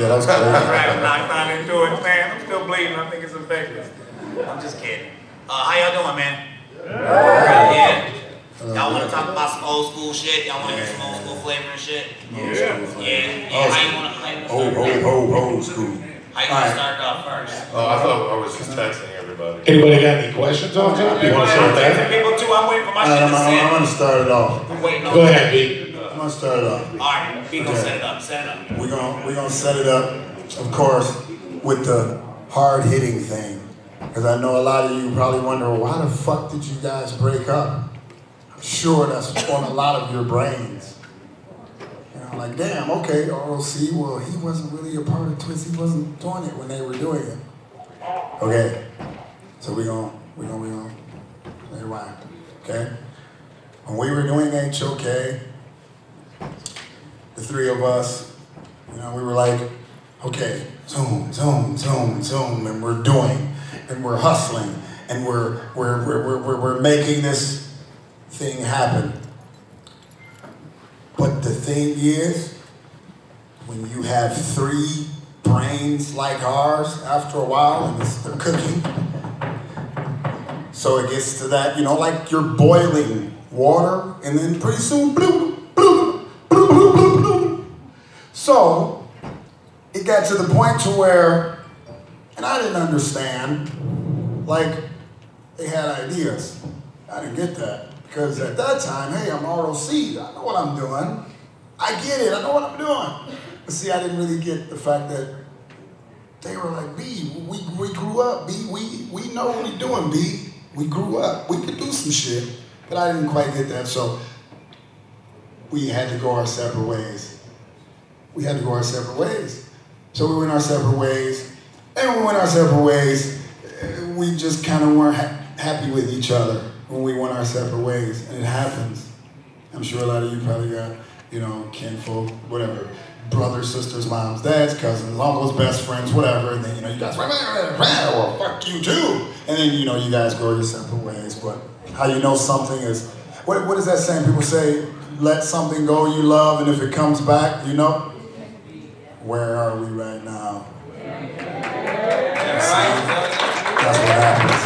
Yeah, that's crazy. I knocked on into it, man. I'm still bleeding. I think it's infectious. I'm just kidding. How y'all doing, man? Yeah. Y'all want to talk about some old school shit? Y'all want to hear some old school flavor and shit? Yeah. How you want to? Old school. How you want to start off first? Oh, I thought I was just texting everybody. Anybody got any questions on top? You want to start that? People too. I'm waiting for my shit to sit. I'm gonna start it off. Go ahead, B. I'm gonna start it off. All right, B, gonna set it up. Set it up. We're gonna set it up, of course, with the hard-hitting thing. Because I know a lot of you probably wonder, why the fuck did you guys break up? I'm sure that's on a lot of your brains. You know, like, damn, okay, ROC, well, he wasn't really a part of Twist. He wasn't doing it when they were doing it. Okay, so we're gonna say why, okay? When we were doing HOK, the three of us, you know, we were like, okay, zoom, zoom, zoom, zoom, and we're doing, and we're hustling, and we're making this thing happen. But the thing is, when you have three brains like ours, after a while, and they're cooking, so it gets to that, you know, like you're boiling water, and then pretty soon, bloop, bloop, bloop, bloop, bloop, bloop. So it got to the point to where, and I didn't understand, like, they had ideas. I didn't get that. Because at that time, hey, I'm ROC, I know what I'm doing. I get it, I know what I'm doing. But see, I didn't really get the fact that they were like, B, we grew up, B, we know what we're doing, B. We grew up, we could do some shit. But I didn't quite get that, so we had to go our separate ways. We had to go our separate ways. So we went our separate ways, and when we went our separate ways, we just kind of weren't happy with each other when we went our separate ways, and it happens. I'm sure a lot of you probably got, you know, kinfolk, whatever, brothers, sisters, moms, dads, cousins, uncles, best friends, whatever, and then, you know, you guys, well, fuck you too. And then, you know, you guys go your separate ways, but how you know something is, what is that saying? People say, let something go you love, and if it comes back, you know? Where are we right now? That's what happens.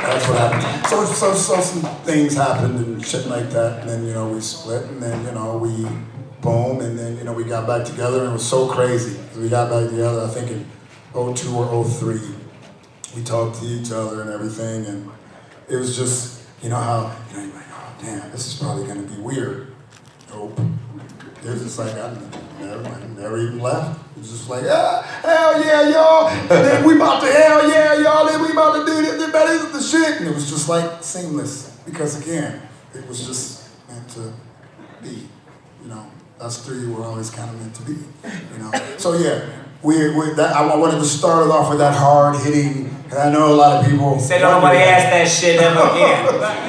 That's what happens. So some things happened and shit like that, and then, you know, we split, and then, you know, we boom, and then, you know, we got back together, and it was so crazy. We got back together, I think in 02 or 03. We talked to each other and everything, and it was just, you know how, you know, you're like, oh damn, this is probably gonna be weird. Nope. It was just like, I never even left. It was just like, hell yeah, y'all. And then we about to, hell yeah, y'all. Then we about to do this, this is the shit. And it was just like seamless. Because again, it was just meant to be. You know, us three were always kind of meant to be. You know. So yeah, I wanted to start it off with that hard hitting. And I know a lot of people say nobody asked that shit ever again.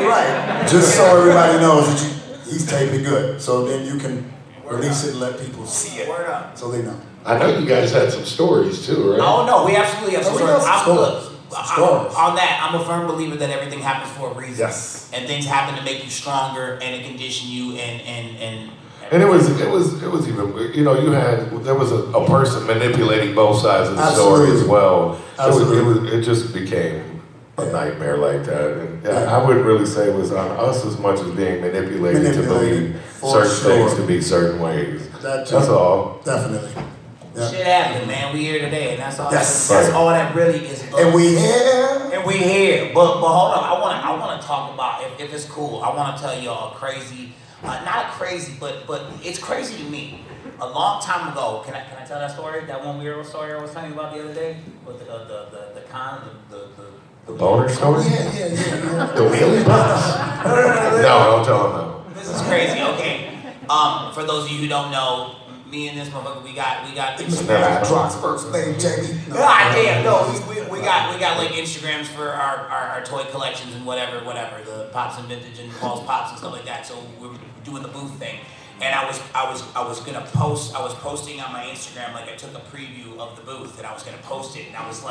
Right. Just so everybody knows that he's taping good. So then you can release it and let people see it. Word up. So they know. I know you guys had some stories too, right? Oh no, we absolutely have some stories. Stories. On that, I'm a firm believer that everything happens for a reason. Yes. And things happen to make you stronger and to condition you and it was even, you know, there was a person manipulating both sides of the story as well. Absolutely. It just became a nightmare like that. And I wouldn't really say it was on us as much as being manipulated to believe certain things to be certain ways. That's all. Definitely. Yep. Shit happened, man. We here today, and that's all. Yes. That's all that really is. And we here. And we here. But hold on. I want to talk about, if it's cool, I want to tell y'all a crazy, not crazy, but it's crazy to me. A long time ago, can I tell that story? That one weirdo story I was telling you about the other day with the boner story? Yeah. The wheelie box? No, don't tell him no. This is crazy. Okay. For those of you who don't know, me and this motherfucker, we got Instagrams. Drops first name, Jamie. Damn, no, we got like Instagrams for our toy collections and whatever, the Pops and Vintage and Paul's Pops and stuff like that. So we're doing the booth thing, and I was posting on my Instagram, like I took a preview of the booth and I was gonna post it, and I was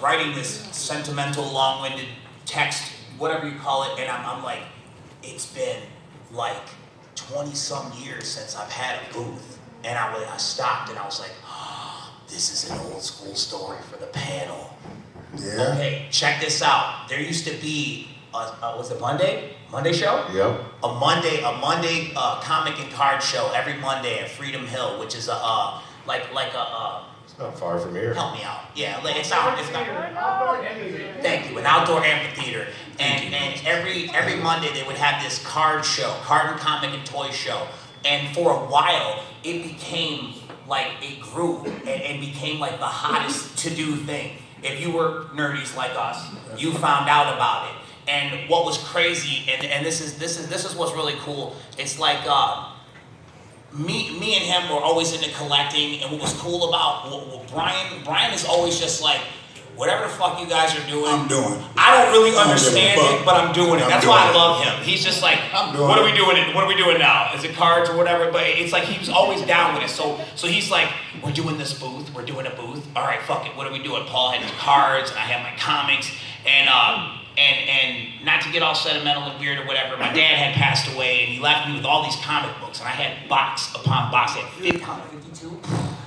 writing this sentimental, long-winded text, whatever you call it, and I'm like, it's been like 20 some years since I've had a booth. And I stopped and I was like, oh, this is an old school story for the panel. Yeah. Okay, check this out. There used to be was it Monday show? Yep. A Monday comic and card show every Monday at Freedom Hill, which is a It's not far from here. help me out. Yeah, like it's not. Thank you, an outdoor amphitheater. And every Monday they would have this card and comic and toy show. And for a while it became like it grew and became like the hottest to do thing. If you were nerdies like us, you found out about it. And what was crazy, and this is what's really cool. It's like me and him were always into collecting, and what was cool about Brian is always just like, whatever the fuck you guys are doing, I'm doing. I don't really understand it, but I'm doing it. That's why I love him. He's just like, what are we doing? What are we doing now? Is it cards or whatever? But it's like he's always down with it. So he's like, we're doing this booth. We're doing a booth. All right, fuck it. What are we doing? Paul had his cards, and I had my comics, and not to get all sentimental and weird or whatever, my dad had passed away, and he left me with all these comic books, and I had box upon box. I had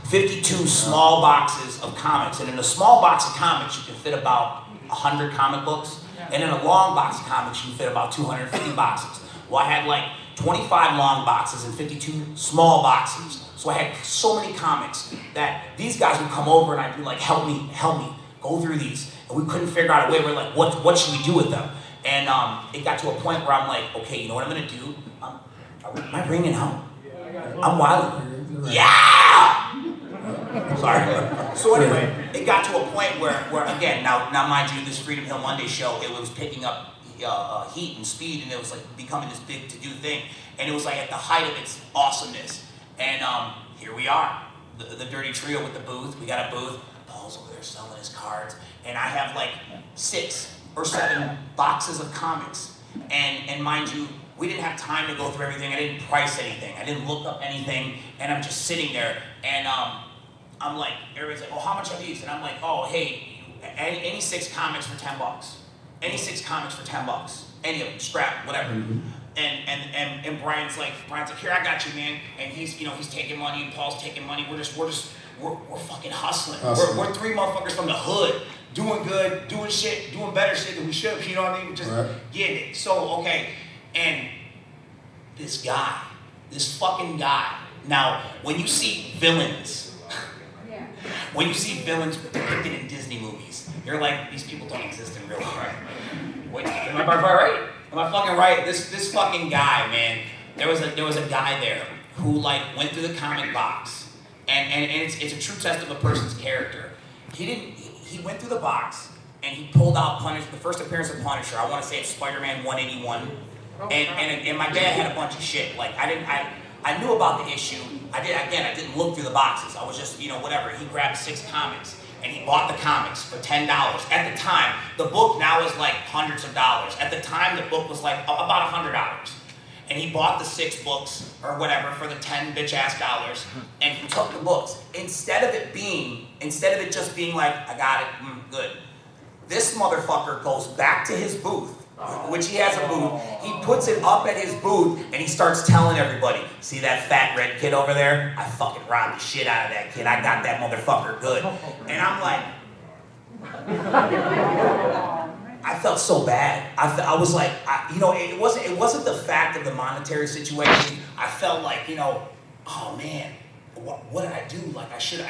52 small boxes of comics, and in a small box of comics you can fit about 100 comic books, and in a long box of comics you can fit about 250 boxes. Well, I had like 25 long boxes and 52 small boxes, so I had so many comics that these guys would come over and I'd be like, help me, go through these, and we couldn't figure out a way. We're like, what should we do with them? And it got to a point where I'm like, okay, you know what I'm gonna do? Am I ringing out? I'm wilding. Yeah! Sorry. So anyway, it got to a point where again, now mind you, this Freedom Hill Monday show, it was picking up heat and speed, and it was like becoming this big to-do thing, and it was like at the height of its awesomeness. And here we are, the Dirty Trio with the booth. We got a booth. Paul's over there selling his cards, and I have like 6 or 7 boxes of comics. And mind you, we didn't have time to go through everything. I didn't price anything. I didn't look up anything, and I'm just sitting there, and I'm like, everybody's like, oh, how much are these? And I'm like, oh, hey, any 6 comics for $10. Any 6 comics for $10. Any of them, scrap, whatever. Mm-hmm. And Brian's like, here, I got you, man. And he's taking money, and Paul's taking money. We're fucking hustling. We're 3 motherfuckers from the hood, doing good, doing shit, doing better shit than we should. You know what I mean? We're just getting it. So okay, and this fucking guy. Now, when you see villains depicted in Disney movies, you're like, these people don't exist in real life. Wait, am I right? Am I fucking right? This fucking guy, man. There was a guy there who like went through the comic box, and it's a true test of a person's character. He went through the box and he pulled out the first appearance of Punisher. I want to say it's Spider-Man 181, and my dad had a bunch of shit. Like I knew about the issue. I didn't look through the boxes. I was just, whatever. He grabbed 6 comics, and he bought the comics for $10. At the time, the book now is like hundreds of dollars. At the time, the book was like about $100. And he bought the 6 books, or whatever, for the 10 bitch-ass dollars, and he took the books. Instead of it just being like, I got it, good. This motherfucker goes back to his booth, which he has a booth. He puts it up at his booth, and he starts telling everybody, see that fat red kid over there? I fucking robbed the shit out of that kid. I got that motherfucker good. And I'm like, I felt so bad. I was like, it wasn't the fact of the monetary situation. I felt like, oh man, what did I do? Like I should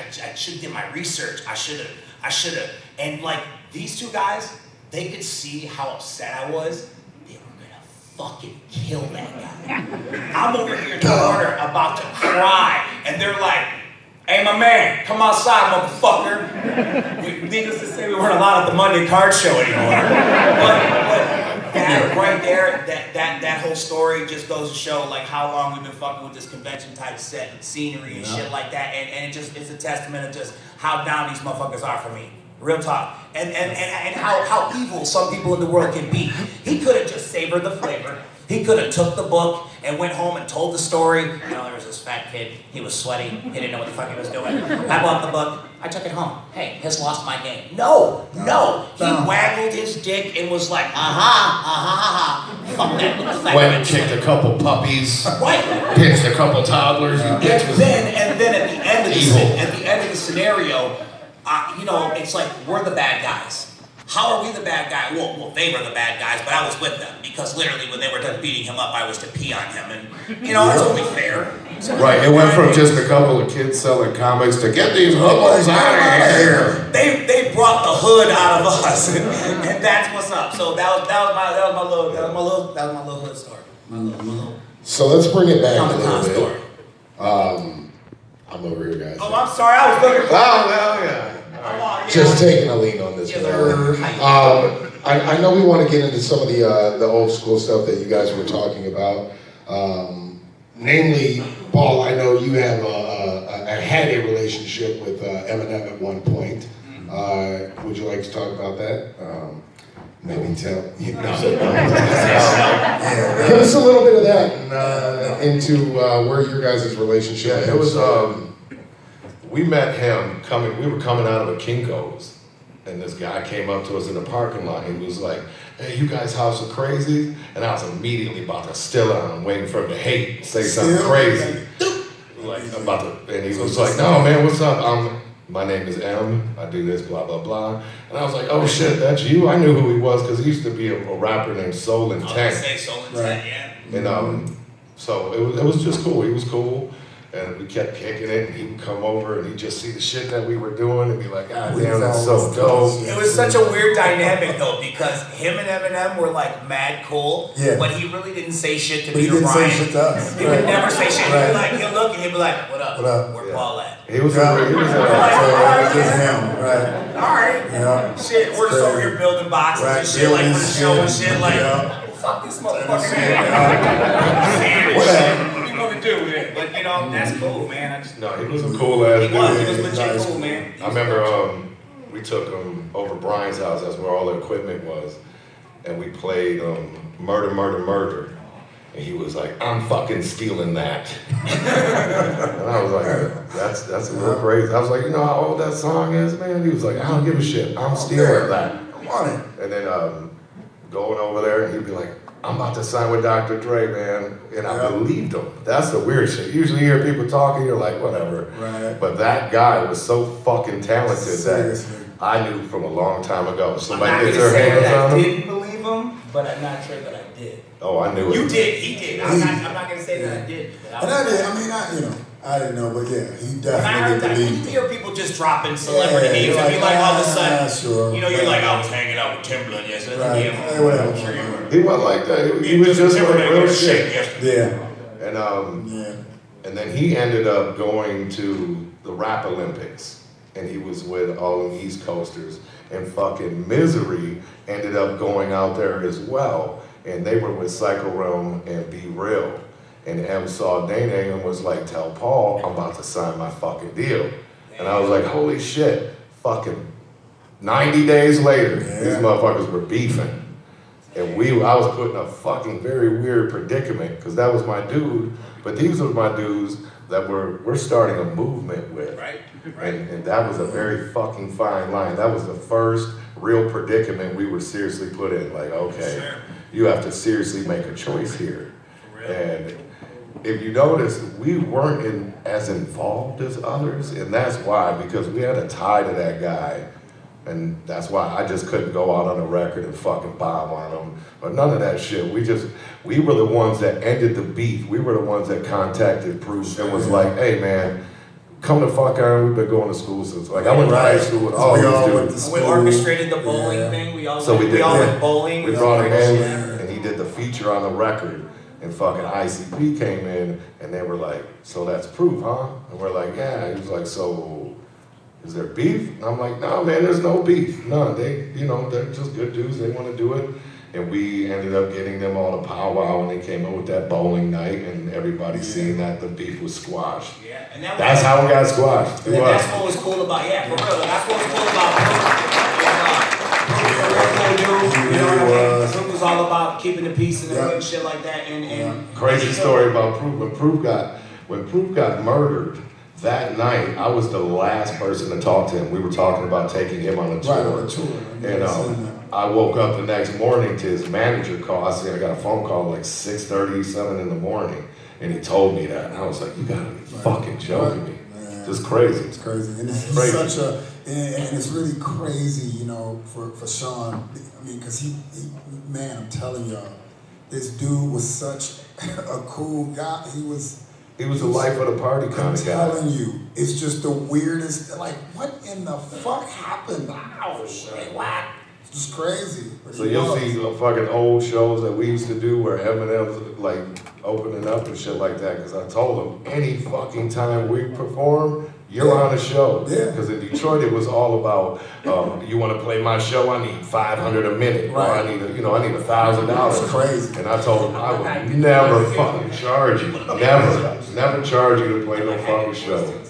get my research. I should have. And like these 2 guys, they could see how upset I was. They were gonna fucking kill that guy. I'm over here in the corner about to cry, and they're like, hey, my man, come outside, motherfucker. Needless to say, we weren't allowed at the Monday card show anymore. But that right there, that whole story just goes to show like how long we've been fucking with this convention type set and scenery and shit like that. And it's a testament of just how down these motherfuckers are for me. Real talk. And how evil some people in the world can be. He could have just savored the flavor. He could have took the book and went home and told the story. There was this fat kid. He was sweaty. He didn't know what the fuck he was doing. I bought the book. I took it home. Hey, has lost my game. No. He waggled his dick and was like, fuck that. Went and kicked a couple puppies. Right. Pinched a couple toddlers. And then at the end of the scenario, it's like we're the bad guys. How are we the bad guy? Well, they were the bad guys, but I was with them because literally when they were done beating him up, I was to pee on him, and it's only fair. Right, it went from just a couple of kids selling comics to get these hoodlums out of here. They brought the hood out of us, and that's what's up. So that was my little hood story. My little. So let's bring it back a little bit. Story. I'm over here, guys. Oh, I'm sorry, I was looking for. Oh, well, yeah. Just taking a lean on this one. I know we want to get into some of the old school stuff that you guys were talking about. Namely, Paul, I know you have had a relationship with Eminem at one point. Would you like to talk about that? Maybe tell. Give us a little bit of that and into where your guys' relationship. Yeah, it was. We met him we were coming out of a Kinko's, and this guy came up to us in the parking lot. He was like, "Hey, you guys' house are crazy," and I was immediately about to steal it. I'm waiting for him to say something crazy, and he was like, "No, man, what's up? My name is M. I do this, blah blah blah." And I was like, "Oh shit, that's you?" I knew who he was because he used to be a rapper named Soul and Tank. I was gonna say Soul and Tank, yeah. And so it was just cool. He was cool. And we kept kicking it, and he would come over, and he'd just see the shit that we were doing, and be like, "God damn, that's so dope." It was such a weird dynamic, though, because him and Eminem were like mad cool, but he really didn't say shit to me or Brian. He didn't say shit to us. He would never say shit. He'd look, and he'd be like, "What up? Where Paul at?" He was just him, right? All right. Yeah. Shit, we're just over here building boxes and shit, like for the show and shit, like, fuck this motherfucker. What you gonna do with it? But that's cool, man. No, he was a cool ass dude. He was legit cool, man. I remember we took him over Brian's house. That's where all the equipment was, and we played Murder, Murder, Murder. And he was like, "I'm fucking stealing that." And I was like, that's a little crazy. I was like, "You know how old that song is, man?" He was like, "I don't give a shit. I'm stealing that." And then going over there, and he'd be like, "I'm about to sign with Dr. Dre, man." And I believed him. That's the weird shit. Usually you hear people talking, you're like, whatever. Right. But that guy was so fucking talented that I knew from a long time ago. Somebody gets their hands on him. I didn't believe him, but I'm not sure that I did. Oh, I knew it. You did. He did. I'm not gonna say that I did. And I did. I didn't know, but yeah, he definitely believed. You hear people just dropping celebrity names, and be like, all of a sudden, you're like, "I was hanging out with Timberland yesterday." Whatever. He wasn't like that. He was just like real shit. Yeah. And then he ended up going to the Rap Olympics, and he was with all the East Coasters, and fucking Misery ended up going out there as well, and they were with Psycho Realm and Be Real. And M saw Dana and was like, "Tell Paul I'm about to sign my fucking deal." And I was like, "Holy shit!" Fucking 90 days later, these motherfuckers were beefing, and I was put in a fucking very weird predicament because that was my dude, but these were my dudes that we're starting a movement with, right. And that was a very fucking fine line. That was the first real predicament we were seriously put in. Like, okay, you have to seriously make a choice here, and if you notice, we weren't as involved as others, and that's why, because we had a tie to that guy, and that's why I just couldn't go out on a record and fucking bomb on him, but none of that shit. We were the ones that ended the beef. We were the ones that contacted Proof and was like, "Hey man, come to fuck Aaron, we've been going to school since," like, I went to high school with all these dudes. We orchestrated the bowling thing, we all went bowling. We brought him in, and he did the feature on the record. And fucking ICP came in, and they were like, "So that's Proof, huh?" And we're like, "Yeah." He was like, "So is there beef?" And I'm like, "No, man, there's no beef. None. They're just good dudes. They want to do it." And we ended up getting them all to powwow, and they came up with that bowling night, and everybody seen that the beef was squashed. Yeah, and that's how we got squashed. And that's what was cool about, for real. That's what was cool about Proof was all about keeping the peace and the hood and shit like that. And crazy story about Proof. When Proof got murdered, That night, I was the last person to talk to him. We were talking about taking him on a tour. Right, on a tour. And I woke up the next morning to his manager call. I got a phone call like 6:30, 7 in the morning. And he told me that. And I was like, you gotta be fucking joking me. Man. Just crazy. It's crazy. And it's Crazy. such a, and it's really crazy, you know, for Sean. I mean, because he, man, I'm telling y'all, this dude was such a cool guy. He was a life of the party kind of guy. I'm telling you, it's just the weirdest, like, what in the fuck happened? Oh, shit, what? It's just crazy. But So you'll see fucking old shows that we used to do where Eminem's like opening up and shit like that. Because I told him, any fucking time we perform, you're on a show. Yeah. Because in Detroit, it was all about, you want to play my show? I need $500 a minute. Right. Or I need $1,000. It's crazy. And I told him I would never fucking charge you. Never charge you to play no fucking show.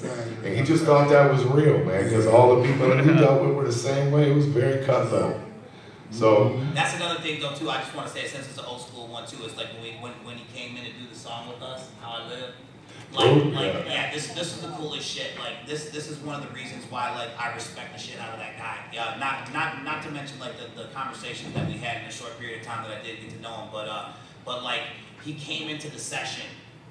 And he just thought that was real, man. Because all the people that he dealt with were the same way. It was very cutthroat. So that's another thing though too. I just want to say, since it's an old school one too, it's like when he came in to do the song with us, How I Live. This is the coolest shit. Like this is one of the reasons why like I respect the shit out of that guy. Yeah, not to mention like the conversations that we had in a short period of time that I did get to know him, but like he came into the session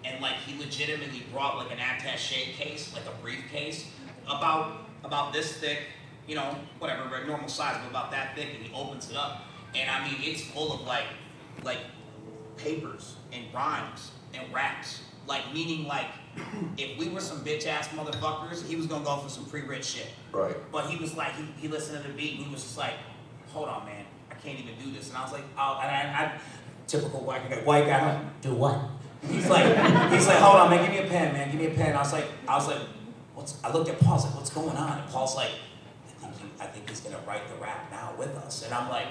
and like he legitimately brought like an attaché case, like a briefcase, about this thick. You know, whatever, normal size, but about that thick, and he opens it up, and I mean, it's full of like papers and rhymes and raps, like meaning like, if we were some bitch ass motherfuckers, he was gonna go for some pre-writ shit. Right. But he was like, he listened to the beat, and he was just like, hold on, man, I can't even do this, and I was like, oh, and I typical white guy, do what? He's like, hold on, man, give me a pen, man, give me a pen. I was like, I looked at Paul, I was like, what's going on? And Paul's like, I think he's gonna write the rap now with us. And I'm like,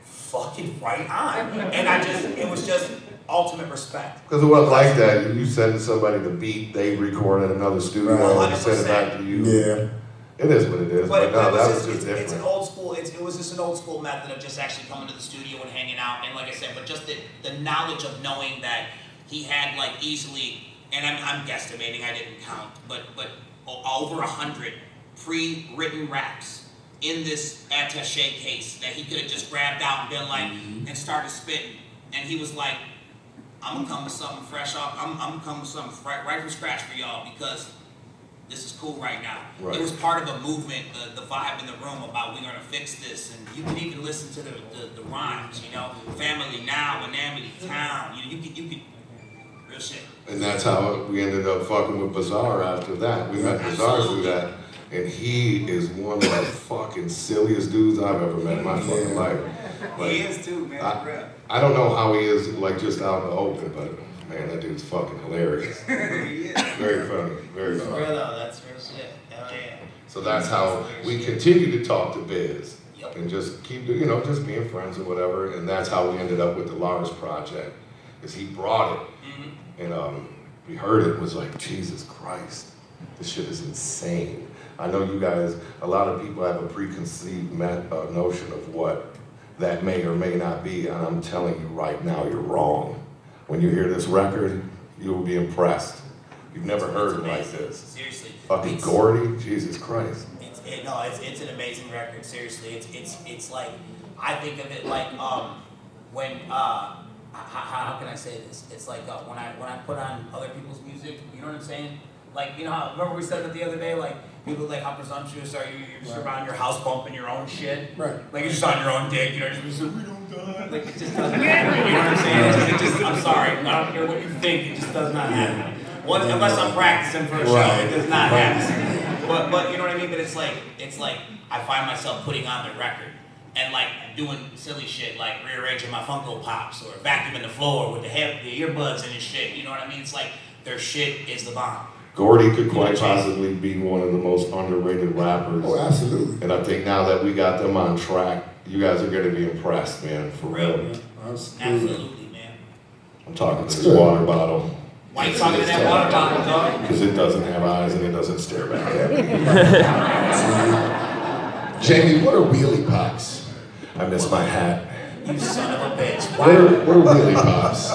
fucking right on. And it was just ultimate respect. Because it wasn't like that. You send somebody the beat, they record in another studio, and send it back to you. Yeah. It is what it is. But no, that was just different. It's an old school, it was just an old school method of just actually coming to the studio and hanging out. And like I said, but just the knowledge of knowing that he had like easily, and I'm guesstimating, I didn't count, but over 100 pre-written raps in this attaché case that he could have just grabbed out and been like, and started spitting. And he was like, I'm gonna come with something fresh off, I'm gonna come with something right from scratch for y'all because this is cool right now. Right. It was part of a movement, the vibe in the room about we're gonna fix this. And you can even listen to the rhymes, you know, family now, in Amity Town, you could, real shit. And that's how we ended up fucking with Bizarre after that. We met Bizarre through that. And he is one of the fucking silliest dudes I've ever met in my fucking life. Like, He is too, man. I don't know how he is like just out in the open, but man, that dude's fucking hilarious. He is. Very funny, very funny. Real though, that's real shit. Hell yeah. So that's how we continue to talk to Biz. Yep. And just keep, just being friends or whatever. And that's how we ended up with the Lars Project. Is he brought it. Mm-hmm. And we heard it, was like, Jesus Christ, this shit is insane. I know you guys, a lot of people have a preconceived notion of what that may or may not be, and I'm telling you right now, you're wrong. When you hear this record, you will be impressed. You've never heard it like this. Seriously. Fucking Gordy, Jesus Christ. It's an amazing record. Seriously, it's like, I think of it like when how can I say this? It's like when I put on other people's music. You know what I'm saying? Like, you know how, remember we said that the other day, like, people like how presumptuous are you? You're just around your house bumping your own shit. Right. Like you're just on your own dick, you know, just we don't die. Like it just doesn't happen. You know what I'm saying? It just I'm sorry. I don't care what you think, it just does not happen. Unless I'm practicing for a show, it does not happen. But you know what I mean? But it's like I find myself putting on the record and like doing silly shit like rearranging my Funko Pops or vacuuming the floor with the earbuds and shit. You know what I mean? It's like their shit is the bomb. Gordy could quite possibly be one of the most underrated rappers. Oh, absolutely. And I think now that we got them on track, you guys are going to be impressed, man, for real. Absolutely, man. I'm talking to this water bottle. Why are you talking to that water bottle, dog? Because it doesn't have eyes and it doesn't stare back at me. Jamie, what are wheelie pops? I miss my hat. You son of a bitch. What are wheelie pops?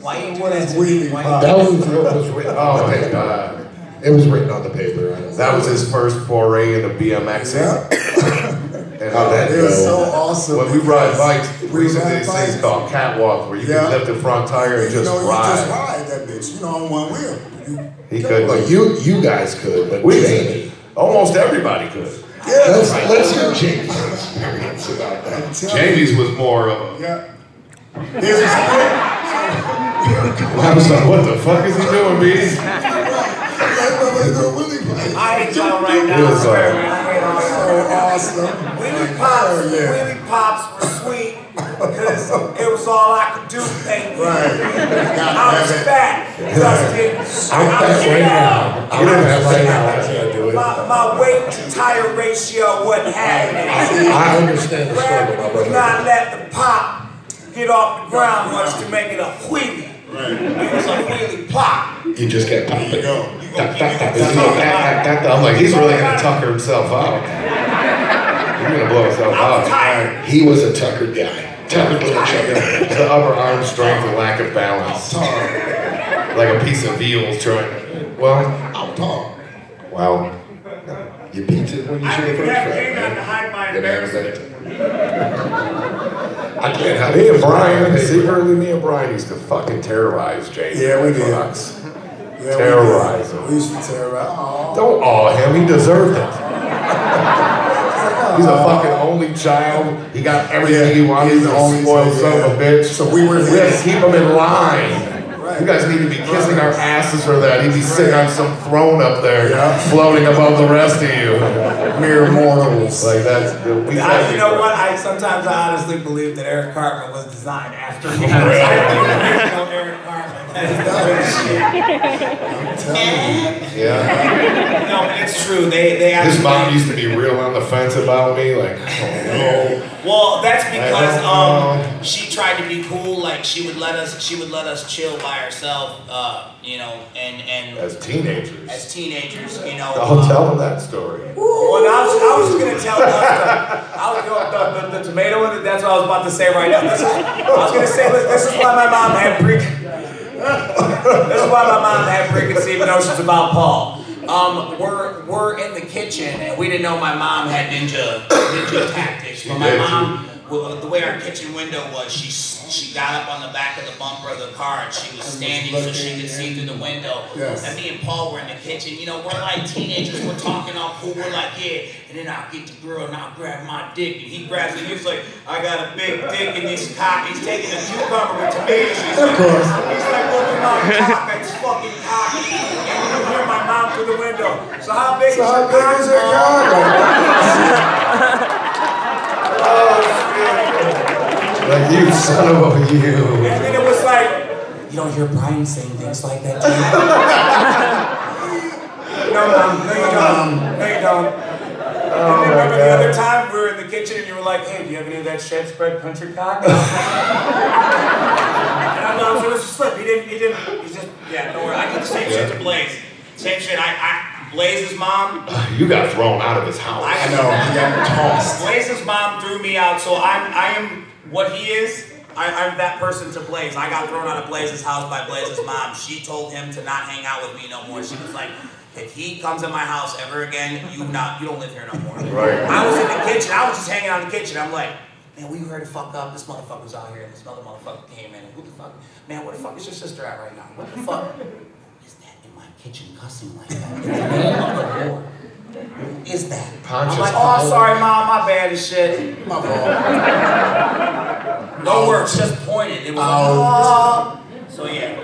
Why you do What that is to me? wheelie Why pop? you- That was written. Oh my God. It was written on the paper. That was his first foray into BMX. And how that It was goes. so awesome. When we ride bikes, We we used to ride do these things bikes. called catwalks where you Yeah. can lift the front tire and just You ride. just ride that bitch, on one wheel. He couldn't. Well, you guys could, but We Jamie. Almost everybody could. Yeah, Let's hear Jamie's experience about that. I'm telling Jamie's was more of a. you. Yeah. Here's his I was like, what the fuck is he doing, B? I hate y'all right now. It was I swear, like- man. I hate all so y'all. awesome. Wheelie Pops were sweet because it was all I could do, baby. Right. I was fat, Dustin. I'm fat right now. I'm fat right now. I can't do it. My weight to tire ratio wasn't happening. I understand the struggle, my Would brother. not let the pop get off the ground once to make it a wheelie. It was a wheelie pop. You just kept popping. There you go. Tap, tap, tap. You gonna I'm like, he's really gonna tucker himself out. He's gonna blow himself I'm out. tired. He was a Tucker guy. Tucker little Tucker. The upper arm strength and lack of balance. Like a piece of veal trying. Well, I'm tall. well, You peaked it when you I should have didn't first have tried, to man. hide my Good embarrassment. I can't have me and Brian, secretly, me and Brian used to fucking terrorize Jay. Yeah, we did. Fucks. Yeah, Terrorize him. We used to terrorize. Oh. Don't awe him, he deserved it. He's a fucking only child. He got everything he wanted. He's an only spoiled son of a bitch. So we were We had to keep him in line. You guys need to be kissing our asses for that. He'd be sitting on some throne up there, floating above the rest of you. mere mortals. Like that's the we You know what? Sometimes I honestly believe that Eric Cartman was designed after me. I know Eric Cartman. I'm telling you. Yeah. No, but it's true. They His actually. mom used to be real on the fence about me, like, oh no. Well, that's because I don't know. she tried to be cool. Like she would let us chill by herself. And As teenagers. as teenagers, I'll tell them that story. Well, I was just gonna tell the tomato one. That's what I was about to say right now. I was gonna say this is why my mom had this is why my mom had preconceived notions about Paul. We're in the kitchen and we didn't know my mom had ninja tactics. But my mom, the way our kitchen window was, she got up on the back of the bumper of the car and she was standing so she could see through the window. Yes. And me and Paul were in the kitchen. We're like teenagers. We're talking all cool. We're like, yeah. And then I'll get the girl and I'll grab my dick. And he grabs it. He's like, I got a big dick and he's cock. He's taking a cucumber with tomatoes. He's like, look at my cock. It's fucking cocky. And you hear my mom through the window. So how big is your cock? Like, you son of a you. And then it was like, you don't hear Brian saying things like that, do you? No, Mom. No, you don't. No, you don't. And then remember the other time we were in the kitchen and you were like, hey, do you have any of that shed spread country cock? And I was like, it was a slip. He just, yeah, don't worry. I did the same shit to Blaze. Same shit. Blaze's mom. You got thrown out of his house. I know, he got tossed. Blaze's mom threw me out, so I am what he is. I'm that person to Blaze. I got thrown out of Blaze's house by Blaze's mom. She told him to not hang out with me no more. She was like, if he comes in my house ever again, you don't live here no more. Right. I was in the kitchen. I was just hanging out in the kitchen. I'm like, man, we heard to fuck up. This motherfucker's out here, and this other motherfucker came in. And who the fuck? Man, where the fuck is your sister at right now? What the fuck is that in my kitchen cussing like that? In the name of the Lord. Who is that? Pontius I'm like, oh, Pilate. sorry, Mom, my bad as shit. My fault. No words, just pointed. It was like, oh. So yeah,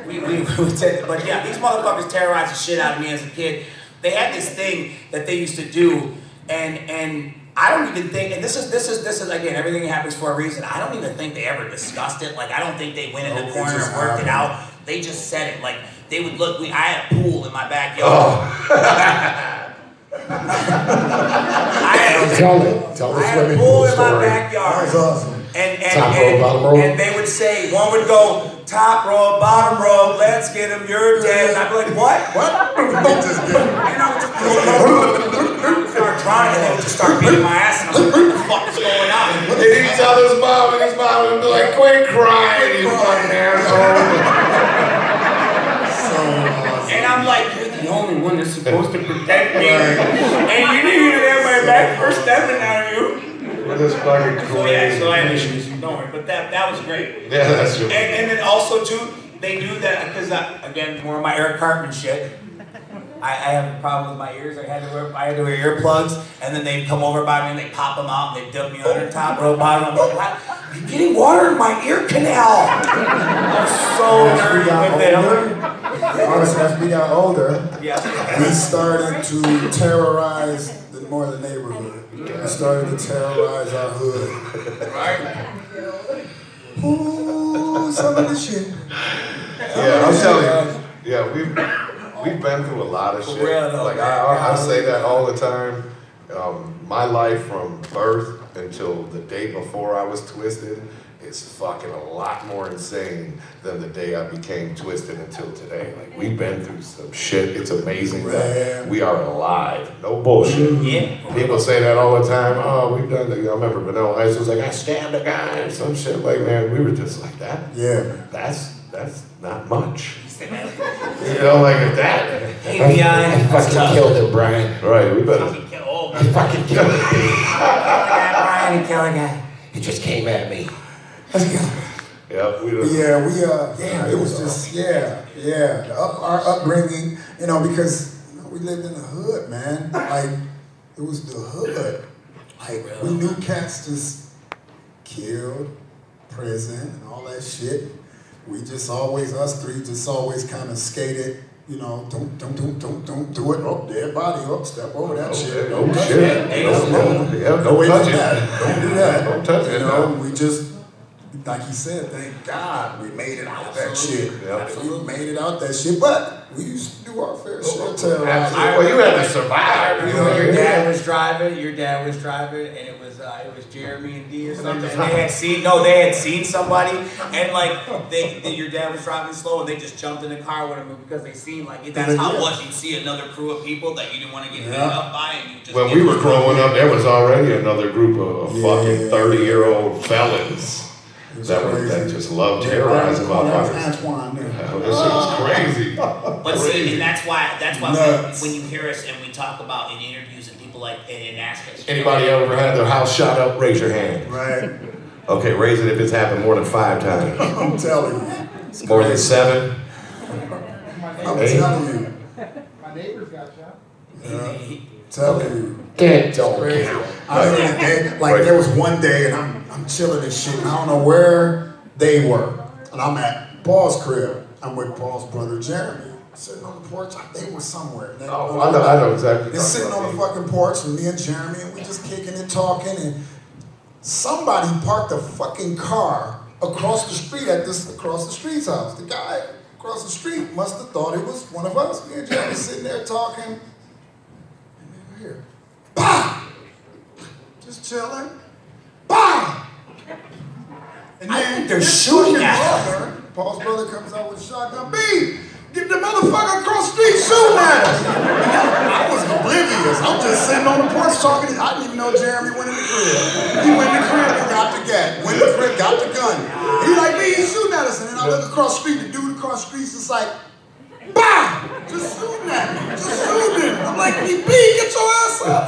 we but yeah, these motherfuckers terrorized the shit out of me as a kid. They had this thing that they used to do, and I don't even think, and this is again, everything happens for a reason. I don't even think they ever discussed it. Like I don't think they went in the corner and worked it out. They just said it. Like they would look. I had a pool in my backyard. Tell the I had a swimming pool pool in my story. backyard. That was awesome. Top row, bottom row? And they would say, one would go, top row, bottom row, let's get him, you're dead. And I'd be like, what? What? And I would just start trying, and they would just start beating my ass, and I'm like, what the fuck is going on? And he'd tell his mom, and his mom would be like, quit crying, you fucking asshole. So awesome. And I'm like, you're the one that's supposed to protect me. And you didn't even have my back for stepping on you. What is fucking crazy? So yeah, so I have issues. Don't worry, but that was great. Yeah, that's true. And then also too, they do that because again, more of my Eric Cartman shit. I have a problem with my ears. I had to wear earplugs, and then they come over by me and they pop them out and they dip me under top row bottom. I'm like, what? You're getting water in my ear canal. I'm so dirty with it. Honestly, as we got older, Yeah. we started to terrorize more the neighborhood. We started to terrorize our hood. Right. Ooh, some of the shit. Yeah, I'm telling you. Yeah, we've been through a lot of shit. real, though, Like man. I say that all the time. My life from birth until the day before I was twisted is fucking a lot more insane than the day I became twisted until today. Like we've been through some shit. It's amazing that we are alive. No bullshit. Yeah. People say that all the time. Oh, we've done that. I remember Vanilla Ice was like, I stabbed a guy or some shit. Like, man, we were just like that. Yeah. That's not much. You know, like if that. ABI. I fucking killed him, Brian. Right, we better. Fucking kill. Oh, I fucking killed him. Brian, kill a guy. He just came at me. Yeah, we It was just, our upbringing, because we lived in the hood, man. Like, it was the hood. Like, we knew cats just killed, prison, and all that shit. We just always, us three, just always kind of skated, don't do it. Oh, dead body, step over that shit. Don't touch it. Don't touch it. Don't do that. Don't touch it. We just, like he said, thank God we made it out that shit. We made it out that shit, but we used to do our fair share of terrorizing. Well, you had to survive. Your dad was driving, and it was Jeremy and D or something. And they had seen somebody, and like your dad was driving slow, and they just jumped in the car with him because they seen that's how it was. You'd see another crew of people that you didn't want to get beat up by, and you just. When we were growing up, there was already another group of fucking 30-year-old felons that just loved terrorizing motherfuckers. This shit was crazy. But see, and that's why when you hear us and we talk about in interviews and people and ask us. Anybody ever had their house shot up? Raise your hand. Right. Okay, raise it if it's happened more than 5 times. I'm telling you. More than 7. I'm telling you. My neighbors got shot. Telling you. Dead dog. Crazy. There was one day, and I'm chilling and shit, and I don't know where they were. And I'm at Paul's crib. I'm with Paul's brother Jeremy. Sitting on the porch, they were somewhere. I know exactly. They're sitting on the fucking porch with me and Jeremy, and we just kicking and talking, and somebody parked a fucking car across the street across the street's house. The guy across the street must have thought it was one of us. Me and Jeremy sitting there talking, and they were here. Bah! Just chilling. Bah! And then they're this shooting fucking at brother, Paul's brother comes out with a shotgun. B! Get the motherfucker across the street shooting at us! I was oblivious. I'm just sitting on the porch talking. I didn't even know Jeremy went in the crib. He went in the crib and got the gat. Went in the crib, got the gun. He like, me, he's shooting at us. And then I look across the street, the dude across the street's just like, bah! Just shooting at me. Just shooting. I'm like, B, get your ass up.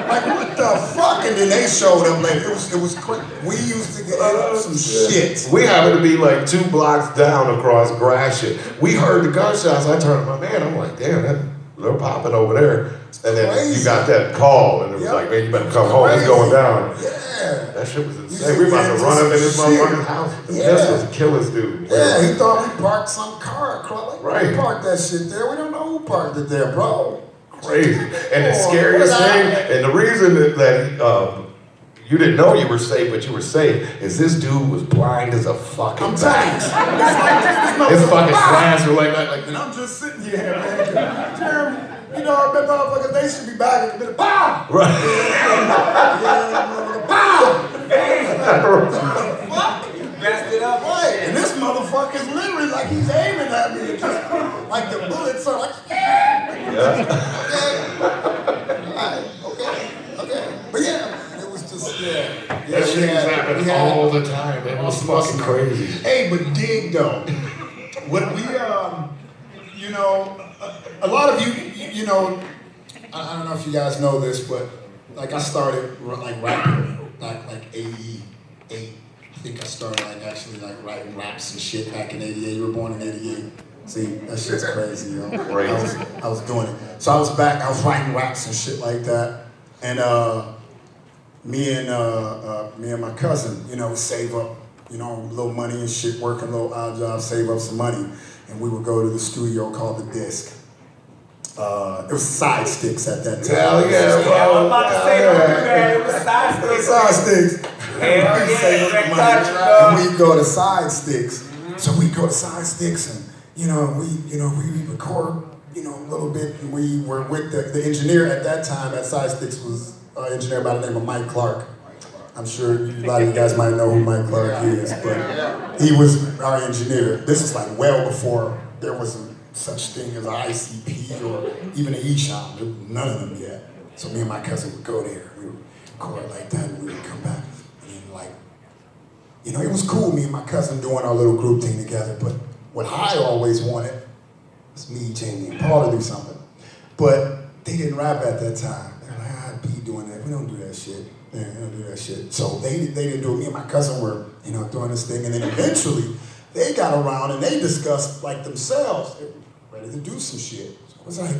Like, what the fuck? And then they showed up. Like, it was crazy. We used to get some shit. We happened to be like 2 blocks down across Gratiot. We heard the gunshots. I turned to my man. I'm like, damn, they're popping over there. And then you got that call, and it was like, man, you better come home. It's going down. Yeah. That shit was insane. We about to run up in this motherfucker's house. This was kill this dude. Yeah, he thought we parked some car across. Like, Right. we parked that shit there. We don't know who parked it there, bro. Crazy. And the scariest thing, and the reason that you didn't know you were safe, but you were safe, is this dude was blind as a fucking I'm telling you. bat. His fucking glass were like that. And I'm just sitting here, man. Jeremy, I bet motherfuckers, they should be back in a minute. Pow! Right. Pow! Messed it up. Right. And this motherfucker's literally like he's aiming at me. Just like the bullets are like, Okay. But yeah, it was just, That shit was happening all the time. It was fucking crazy. Hey, but dig though. When we, a lot of you know, I don't know if you guys know this, but like I started like rapping like 88. I think I started like actually like writing raps and shit back in 88. You were born in 88. See, that shit's crazy, yo. I was doing it. So I was writing raps and shit like that. And me and my cousin, you know, save up, you know, a little money and shit, working a little odd job, save up some money. And we would go to the studio called The Disc. It was Side Sticks at that time. Hell yeah, bro. I was about to say that, man. It was Side It was Sticks. Side Sticks. Hell We yeah, save up Red money. Country, dog. And we'd go to Side Sticks. So we'd go to Side Sticks and, we record, a little bit. And we were with the engineer at that time at Side Sticks was an engineer by the name of Mike Clark. I'm sure a lot of you guys might know who Mike Clark is, but he was our engineer. This is like well before there was such thing as an ICP or even an eShop. None of them yet. So me and my cousin would go there. We would record like that and we would come back. And it was cool, me and my cousin doing our little group thing together, but what I always wanted was me, Jamie, and Paul to do something. But they didn't rap at that time. They're like, be doing that. We don't do that shit. Yeah, we don't do that shit. So they didn't do it. Me and my cousin were, doing this thing. And then eventually, they got around and they discussed, like, themselves. They were ready to do some shit. So I was like,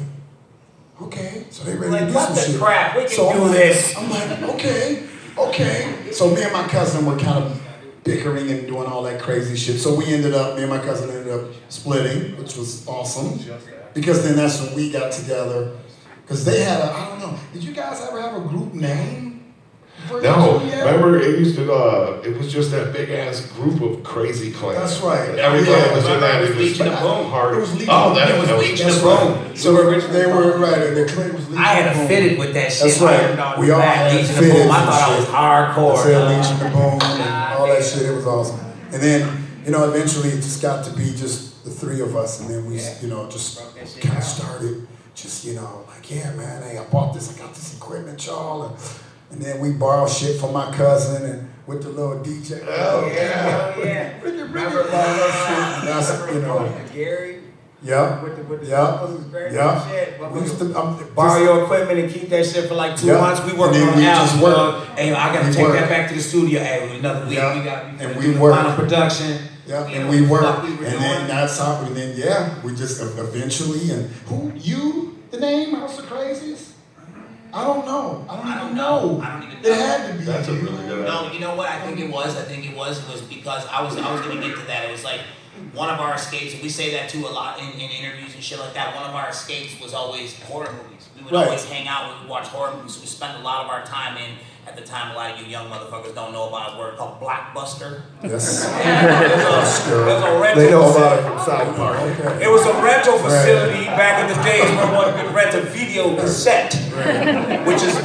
okay. So they ready to do some shit. Cut the crap. We can So do this. I'm like, okay. So me and my cousin were kind of bickering and doing all that crazy shit. So me and my cousin ended up splitting, which was awesome. Because then that's when we got together. Because they had I don't know, did you guys ever have a group name? No, remember it used to, it was just that big ass group of crazy clans. That's right. Everybody was in that. It was Legion of Boom. Hard. It was Legion. Oh, that was Legion That's of right. Boom. So they were right. The clan was Legion I had of a Boom. fitted with that shit. That's right. Ironed on We the all back. had Legion of fitteds Boom. I and thought I was shit. hardcore. I said Legion of Boom and all that shit. It was awesome. And then, eventually it just got to be just the three of us. And then we, just kind of started just, like, yeah, man, hey, I bought this. I got this equipment, y'all. And then we borrowed shit from my cousin and with the little DJ. Oh, yeah. Remember all that shit. And that's, Gary. Yeah. Yeah. Shit. We used to Borrow your equipment and keep that shit for like 2 Yeah. months. We worked And then on we an just album. worked. Hey, I gotta We take worked. that back to the studio. Hey, another week. Yeah. We got And to we do the worked. final production. Yeah, You and know we what the worked, fuck we and were then doing. that's how, and then we just eventually, and the name House of Crazies? I don't know. I don't even know. It had to be. That's a really good No, idea. you know what? I think it was because I was gonna get to that. It was like one of our escapes, and we say that too a lot in interviews and shit like that. One of our escapes was always horror movies. We would Right. always hang out, we would watch horror movies. We spent a lot of our time in. At the time, a lot of you young motherfuckers don't know about a word called Blockbuster. Yes. There's a rental. They know about it from South Park. Okay. It was a rental facility back in the days where one could rent a video cassette, which is